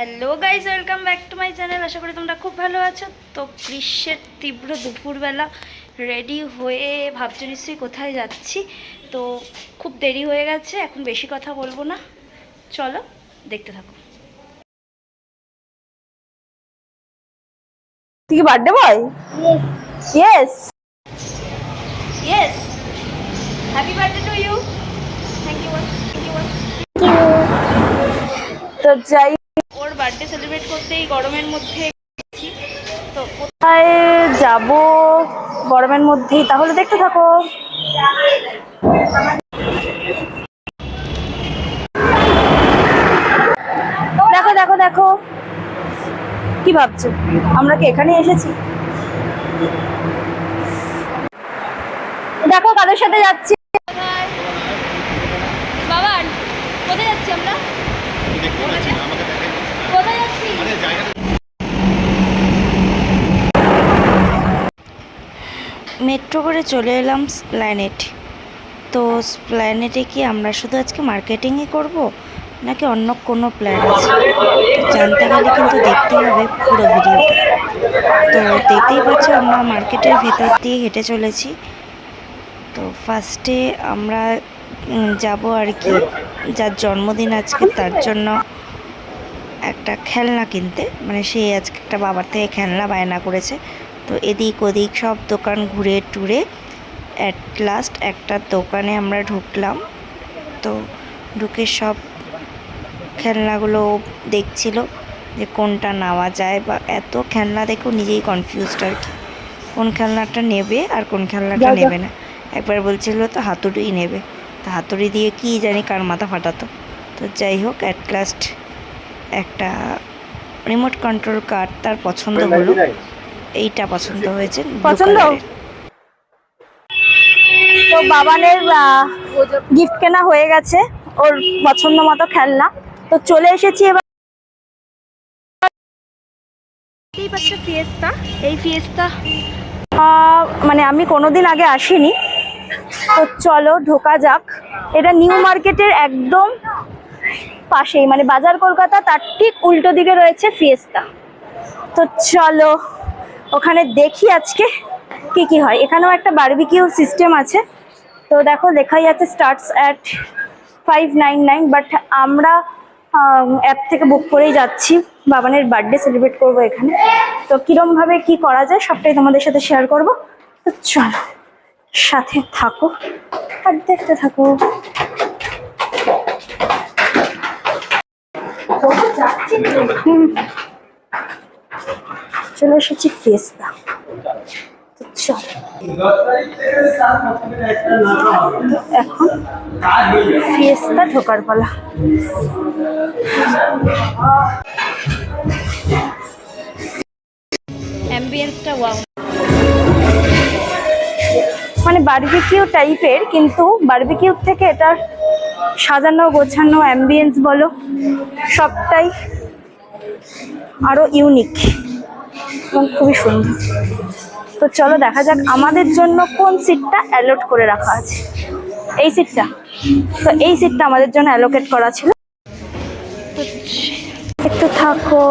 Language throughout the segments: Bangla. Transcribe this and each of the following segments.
Hello guys, welcome back to my channel. আশা করি তোমরা খুব ভালো আছো। তো গ্রীষ্মের তীব্র দুপুরবেলা রেডি হয়ে ভাবছো নিশ্চয়ই কোথায় যাচ্ছি। তো খুব দেরি হয়ে গেছে, এখন বেশি কথা বলবো না, চলো দেখতে থাকো। তুই কি birthday boy? Yes yes, happy birthday to you. Thank you, thank you. তো যাই, ওর বার্থডে সেলিব্রেট করতে এই গরমের মধ্যে গেছি। তো কোথায় যাব গরমের মধ্যেই? তাহলে দেখতে থাকো। দেখো দেখো দেখো, কি ভাবছো? আমরা কি এখানে এসেছি? দেখো কাদের সাথে যাচ্ছি। বাবা, কোথায় যাচ্ছি আমরা? কোথায় যাচ্ছি? মেট্রো করে চলে এলাম স্প্ল্যানেট। তো স্প্ল্যানেটে কি আমরা শুধু আজকে মার্কেটিংই করব, নাকি অন্য কোনো প্ল্যান আছে? জানতে গেলে কিন্তু দেখতে হবে পুরো ভিডিওটা। তো দেখতেই পাচ্ছ আমরা মার্কেটের ভেতর দিয়ে হেঁটে চলেছি। তো ফার্স্টে আমরা যাব আর কি, যার জন্মদিন আজকে তার জন্য একটা খেলনা কিনতে। মানে সে আজকে একটা বাবার থেকে খেলনা বায়না করেছে। তো এদিক ওদিক সব দোকান ঘুরে টুরে অ্যাট লাস্ট একটা দোকানে আমরা ঢুকলাম। তো ঢুকে সব খেলনাগুলো দেখছিল যে কোনটা নেওয়া যায়, বা এত খেলনা দেখেও নিজেই কনফিউজড আর কি, কোন খেলনাটা নেবে আর কোন খেলনাটা নেবে না। একবার বলছিল তো হাতুড়ি নেবে, তো হাতুড়ি দিয়ে কি জানি কার মাথা ফাটাতো। তো যাই হোক, অ্যাট লাস্ট একটা রিমোট কন্ট্রোল কার তার পছন্দ হলো, এইটা পছন্দ হয়েছে, পছন্দ? তো বাবানের গিফট কেনা হয়ে গেছে, ওর পছন্দ মতো খেলনা। তো চলে এসেছি এবার। ফিয়েস্তা, এই ফিয়েস্তা মানে আমি কোনোদিন আগে আসিনি, তো চলো ঢোকা যাক। এটা নিউ মার্কেটের একদম পাশেই, মানে বাজার কলকাতা তার ঠিক উল্টো দিকে রয়েছে ফিয়েস্তা। তো চলো ওখানে দেখি আজকে কি কি হয়। এখানেও একটা বারবিকিউ সিস্টেম আছে। তো দেখো লেখাই আছে স্টার্টস অ্যাট 599, বাট আমরা অ্যাপ থেকে বুক করেই যাচ্ছি। বাবানের বার্থডে সেলিব্রেট করব এখানে। তো কিরমভাবে কি করা যায় সবটাই তোমাদের সাথে শেয়ার করব। তো চলো সাথে থাকো আর দেখতে থাকো। চলে এসেছি ফিয়েস্তা। চল এখন ফিয়েস্তা ঢোকার পালা। অ্যাম্বিয়েন্সটা ওয়াও। মানে বারবিকিউ টাইপের, কিন্তু বারবিকিউ থেকে এটার সাজানো গোছানো অ্যাম্বিয়েন্স বলো সবটাই আরো ইউনিক এবং খুবই সুন্দর। তো চলো দেখা যাক আমাদের জন্য কোন সিটটা অ্যালট করে রাখা আছে। এই সিটটা, তো এই সিটটা আমাদের জন্য অ্যালোকেট করা ছিল। একটু থাকো।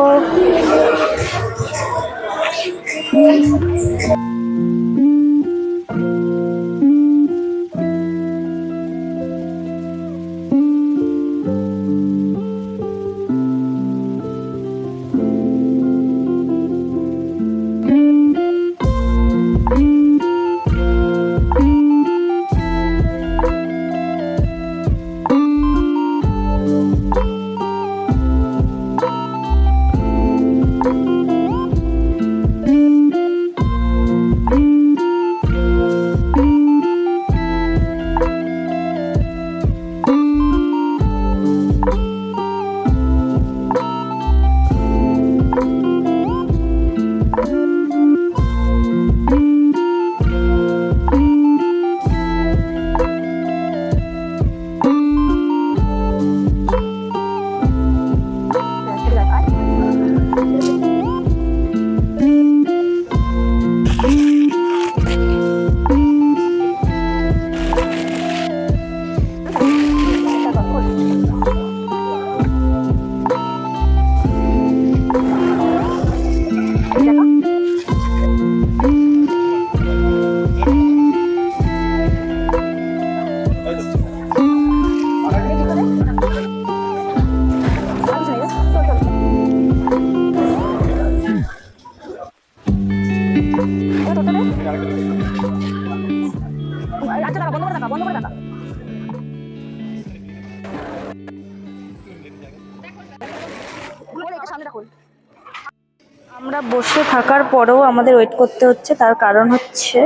আমরা বসে থাকার পরেও আমাদের ওয়েট করতে হচ্ছে, তার কারণ হচ্ছে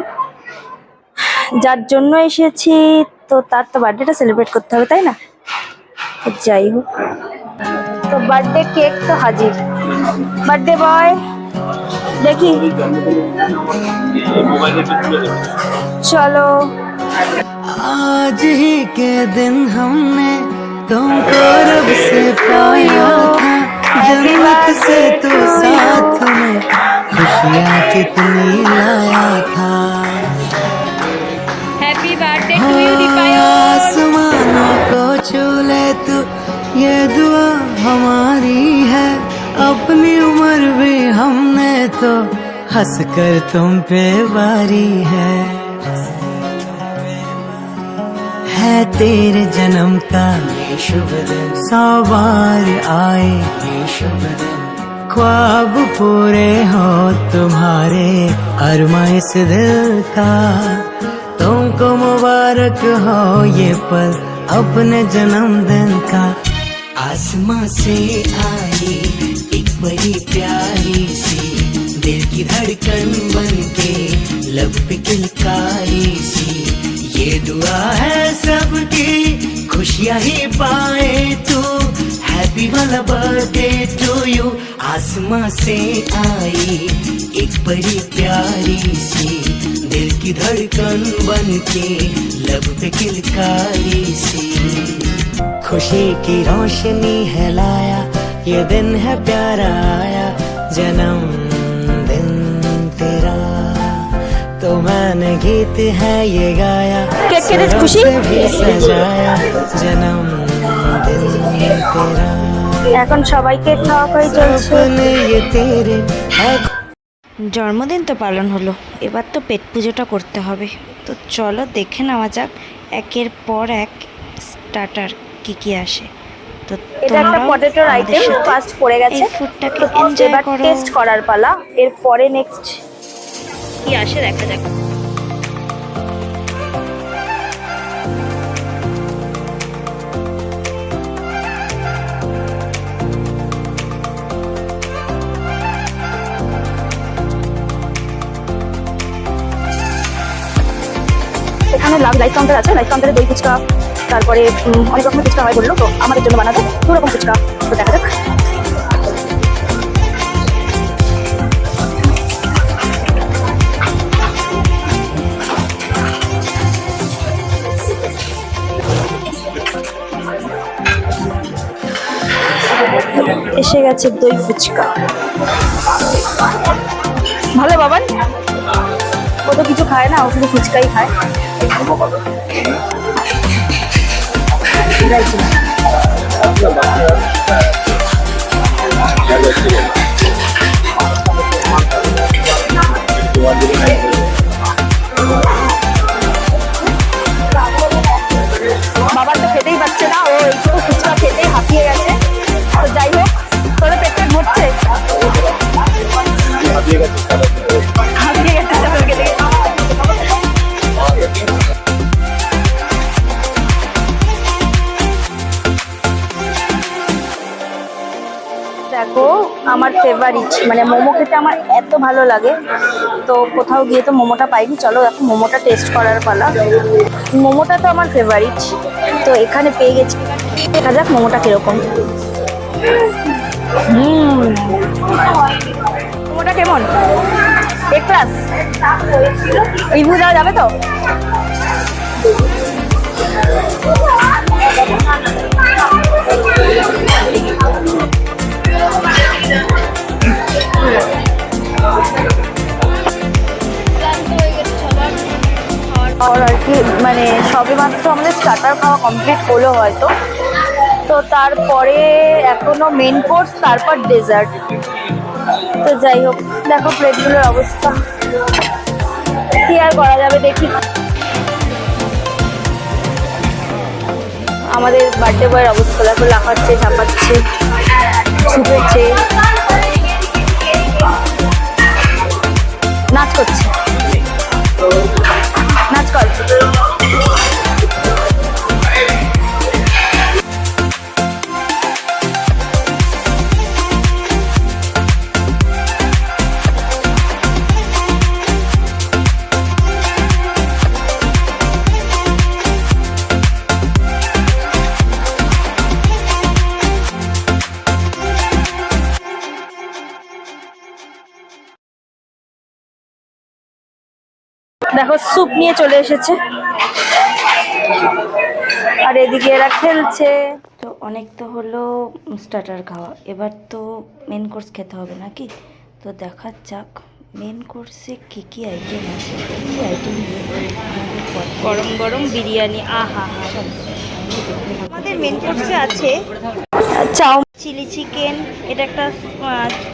যার জন্য এসেছি তো তার তো বার্থডেটা সেলিব্রেট করতে হবে, তাই না? তো যাই হোক, তো বার্থডে কেক তো হাজির। বার্থডे বয় দেখি, চলো। आज ही के दिन हमने तुमको रब से पाया था, जन्नत से तो साथ में खुशियाँ कितनी लाया था। Happy birthday to you Dipaya. आसमानों को छू ले तू, ये दुआ हमारी है। अपनी उम्र भी हमने तो हंस कर तुम पे वारी है तेरे जन्म का ये शुभ दिन, 100 बार आए ये शुभ दिन, ख्वाब पूरे हो तुम्हारे अरमा इस दिल का। तुमको मुबारक हो ये पल अपने जन्मदिन का। आसमां से आई एक बड़ी प्यारी सी, दिल की धड़कन बन के लब पे किलकारी सी, ये दुआ है सबकी खुशियाँ ही पाए तू। हैप्पी वाला बर्थडे टू यू। आसमां से आई एक बड़ी प्यारी सी, दिल की धड़कन बन के लब पे किलकारी सी, खुशी की रोशनी है लाया, ये दिन है प्यारा आया, जन्म दिन तेरा तो मैंने गीत है ये गाया, केक केटे खुशी भी सजाया, जन्म दिन तेरा। এখন সবাইকে খাওয়া খাওয়াই চলছে। सपने ये तेरे है। জন্মদিন তো পালন হলো, এবার তো পেট পুজোটা করতে হবে। তো চলো দেখে নেওয়া যাক একের পর এক স্টার্টার কি কি আসে। তো এটা একটা পটেটোর আইটেম ফার্স্ট পড়ে গেছে, এই ফুডটাকে তো এনজয় এবার করো। টেস্ট করার পালা। এরপরে নেক্সট কি আসে দেখা যাক। এখানে লাইফ কাউন্টার আছে, লাইফ কাউন্টারে দই ফুচকা, তারপরে অনেক রকমের ফুচকা হয় বললো, তো আমাদের জন্য বানাতে 2 রকম ফুচকা। তো দেখা যাক। এসে গেছে দই ফুচকা। ভালো বাবান, ও তো কিছু খায় না, ও শুধু ফুচকাই খায়। বাবার তো খেতেই পাচ্ছে না, ও এইটুকু ফুচকা খেতেই হাঁপিয়ে গেছে। তো যাই হোক, তোর পেটটা ভরছে, হাঁপিয়ে গেছে খেতে। দেখো আমার ফেভারিট, মানে মোমো খেতে আমার এত ভালো লাগে, তো কোথাও গিয়ে তো মোমোটা পাইনি। চলো দেখো মোমোটা টেস্ট করার পালা। মোমোটা তো আমার ফেভারিট, তো এখানে পেয়ে গেছি। দেখা যাক মোমোটা কিরকম। মোমোটা কেমন? A ক্লাস রিভিউ দেওয়া যাবে তো? আর কি মানে সবে মাত্র আমাদের স্টার্টার খাওয়া কমপ্লিট হলো হয়তো, তো তারপরে এখনো মেন কোর্স, তারপর ডেজার্ট। তো যাই হোক, দেখো প্লেটগুলোর অবস্থা কি আর করা যাবে। দেখি আমাদের বার্থডে বয়ের অবস্থা দেখো, লাফাচ্ছে, ঝাঁপাচ্ছে, ছুটেছে, নাচ করছে, নাচ করছে। দেখো স্যুপ নিয়ে চলে এসেছে, আর এদিকে এরা খেলছে। তো অনেক তো হলো স্টার্টার খাওয়া, এবার তো মেন কোর্স খেতে হবে নাকি। তো দেখা যাক মেন কোর্সে কী কী আইটেম আছে, কী আইটেম গরম গরম বিরিয়ানি, আহা হা। আমাদের মেন কোর্সে আছে চাউ, চিলি চিকেন, এটা একটা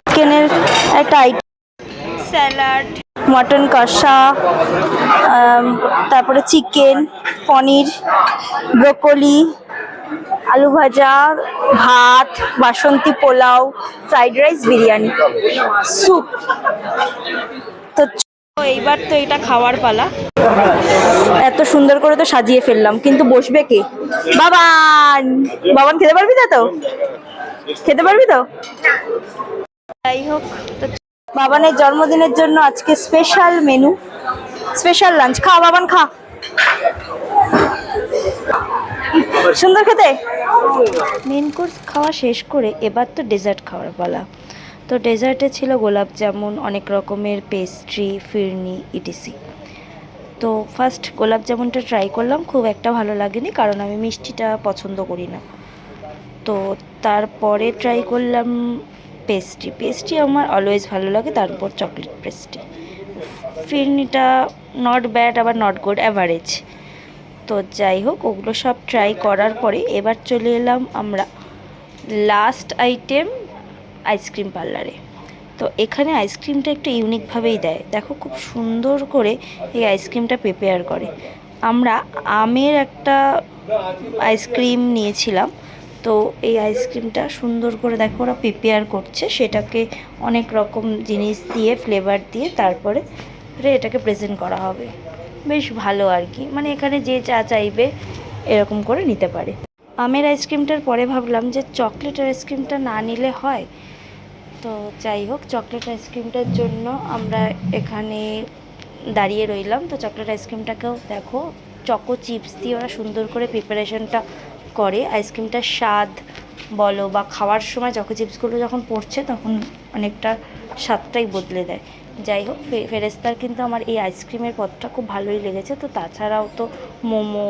চিকেনের একটা আইটেম, স্যালাড, মটন কষা, তারপরে চিকেন, পনির, ব্রোকলি, আলু ভাজা, ভাত, Basanti pulao, fried rice, biryani, soup. তো এইবার তো এটা খাওয়ার পালা। এত সুন্দর করে তো সাজিয়ে ফেললাম, কিন্তু বসবে কে? বাবান, বাবান খেতে পারবি না তো? খেতে পারবি তো? যাই হোক, তো বাবানের জন্মদিনের জন্য আজকে স্পেশাল মেনু, স্পেশাল লাঞ্চ। খা বাবান, খা। সুন্দর খেতে। মেন কোর্স খাওয়া শেষ করে এবার তো ডেজার্ট খাওয়ার পালা। তো ডেজার্টে ছিল গোলাপ জামুন, অনেক রকমের পেস্ট্রি, ফিরনি, ইটিসি। তো ফার্স্ট গোলাপ জামুনটা ট্রাই করলাম, খুব একটা ভালো লাগেনি কারণ আমি মিষ্টিটা পছন্দ করি না। তো তারপরে ট্রাই করলাম পেস্ট্রি আমার অলওয়েজ ভালো লাগে, তারপর চকলেট পেস্ট্রি। ফিরনিটা নট ব্যাড আবার নট গুড, অ্যাভারেজ। তো যাই হোক, ওগুলো সব ট্রাই করার পরে এবার চলে এলাম আমরা লাস্ট আইটেম আইসক্রিম পার্লারে। তো এখানে আইসক্রিমটা একটু ইউনিকভাবেই দেয়, দেখো খুব সুন্দর করে এই আইসক্রিমটা প্রিপেয়ার করে। আমরা আমের একটা আইসক্রিম নিয়েছিলাম, তো এই আইসক্রিমটা সুন্দর করে দেখো ওরা প্রিপেয়ার করছে, সেটাকে অনেক রকম জিনিস দিয়ে ফ্লেভার দিয়ে তারপরে এটাকে প্রেজেন্ট করা হবে। বেশ ভালো আর কি, মানে এখানে যে যা চাইবে এরকম করে নিতে পারে। আমের আইসক্রিমটার পরে ভাবলাম যে চকলেট আইসক্রিমটা না নিলে হয়। তো যাই হোক, চকলেট আইসক্রিমটার জন্য আমরা এখানে দাঁড়িয়ে রইলাম। তো চকলেট আইসক্রিমটাকেও দেখো চকো চিপস দিয়ে ওরা সুন্দর করে প্রিপারেশনটা করে। আইসক্রিমটার স্বাদ বলো বা খাওয়ার সময় চকো চিপসগুলো যখন পড়ছে তখন অনেকটা স্বাদটাই বদলে দেয়। যাই হোক, ফেরেস্তার কিন্তু আমার এই আইসক্রিমের পদটা খুব ভালোই লেগেছে। তো তাছাড়াও তো মোমো,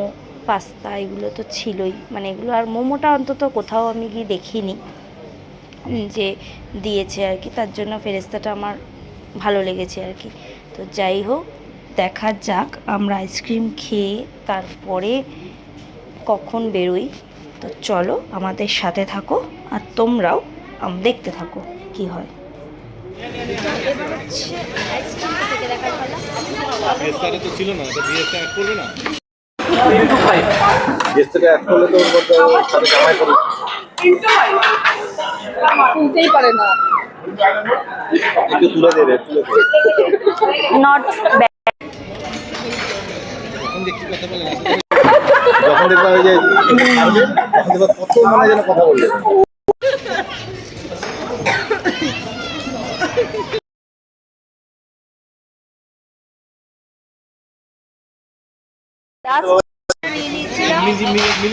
পাস্তা এগুলো তো ছিলই, মানে এগুলো আর মোমোটা অন্তত কোথাও আমি গিয়ে দেখিনি যে দিয়েছে আর কি, তার জন্য ফেরেস্তাটা আমার ভালো লেগেছে আর কি। তো যাই হোক, দেখা যাক আমরা আইসক্রিম খেয়ে তারপরে কখন বেরোই। তো চলো আমাদের সাথে থাকো আর তোমরাও দেখতে থাকো কি হয়। তুলতেই পারে না, একটু তুলে দেবে, তুলে দেবে। Not bad. যখন দেখবা ওই যে পারবে, তখন দেখবা কত মনে যেন কথা বলবে।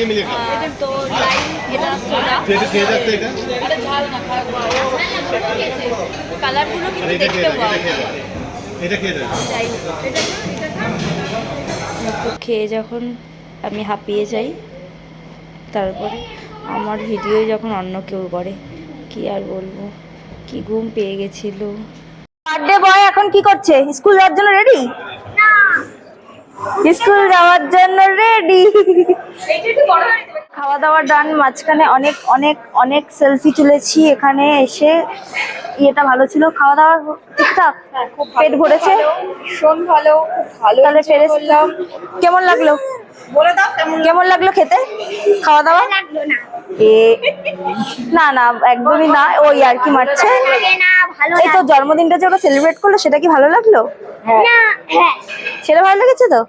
মিলি কালারগুলো কিন্তু দেখতে খেয়ে যখন আমি হাঁপিয়ে যাই, তারপরে আমার ভিডিও যখন অন্য কেউ করে, কি আর বলবো, কি ঘুম পেয়ে গেছিল। বার্থডে বয় এখন কি করছে? স্কুল যাওয়ার জন্য রেডি? স্কুল যাওয়ার জন্য রেডি। খাওয়া দাওয়া ডান, মাঝখানে অনেক অনেক অনেক সেলফি তুলেছি। এখানে এসে ইয়েটা ভালো ছিল, খাওয়া দাওয়া ঠিকঠাক, পেট ভরেছে, ভীষণ ভালো, খুব ভালো। তাহলে ফেরেস্তা কেমন লাগলো? বলে দাও কেমন লাগলো খেতে, খাওয়া দাওয়া? এ না না, একদমই না, ওই আর কি মারছে। এই তো জন্মদিনটা যে ওরা সেলিব্রেট করলো, সেটা কি ভালো লাগলো? সেটা ভালো লেগেছে তো?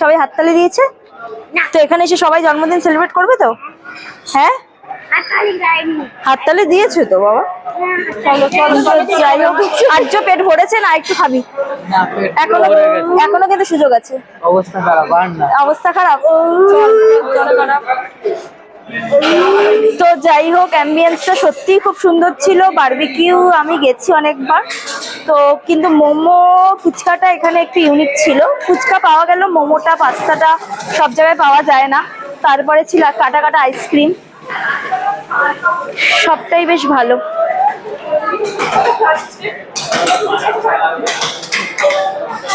সবাই হাততালি দিয়েছে তো? এখানে এসে সবাই জন্মদিন সেলিব্রেট করবে তো? হ্যাঁ, হাততালি দিয়েছো তো বাবা? যাই হোক, আর্য পেট ভরেছে না, একটু খাবি? এখনো কিন্তু সুযোগ আছে। অবস্থা খারাপ। তো যাই হোক, অ্যাম্বিয়েন্সটা সত্যিই খুব সুন্দর ছিল। বারবিকিউ আমি গেছি অনেকবার, তো কিন্তু মোমো ফুচকাটা এখানে একটু ইউনিক ছিল। ফুচকা পাওয়া গেল, মোমোটা পাস্তাটা সব জায়গায় পাওয়া যায় না। তারপরে ছিল কাটা কাটা আইসক্রিম, সবটাই বেশ ভালো।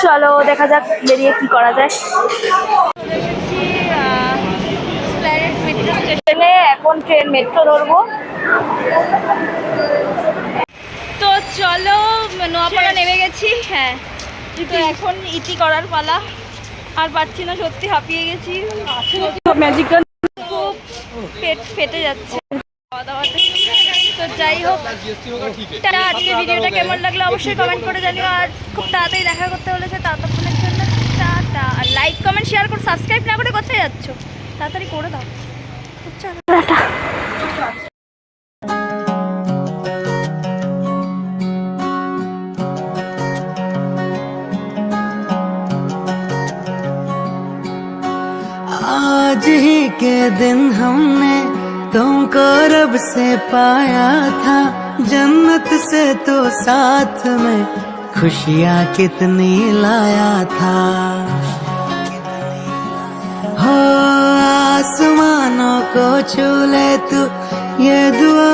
চলো দেখা যাক বেরিয়ে কি করা যায়। মেট্রো স্টেশনে এখন ট্রেন মেট্রো ধরবো। তো চলো নোয়াপাড়া নেমে গেছি। হ্যাঁ, তো এখন ইতি করার পালা। আর পারছি না, সত্যি হাঁপিয়ে গেছি। ম্যাজিক্যাল খুব পেট ফেটে যাচ্ছে খাওয়া দাওয়াতে। তো যাই হোক, আজকে ভিডিওটা কেমন লাগলো অবশ্যই কমেন্ট করে জানিও। আর খুব তাড়াতাড়ি দেখা করতে বলেছে, ততক্ষণের জন্য টাটা। আর লাইক কমেন্ট শেয়ার করে সাবস্ক্রাইব না করে কোথায় যাচ্ছ, তাড়াতাড়ি করে দাও। তো চলো টাটা। आज ही के दिन हमने तुमको रब से पाया था, जन्नत से तो साथ में खुशियाँ कितनी लाया था। हो आसमानों को छू ले तू, ये दुआ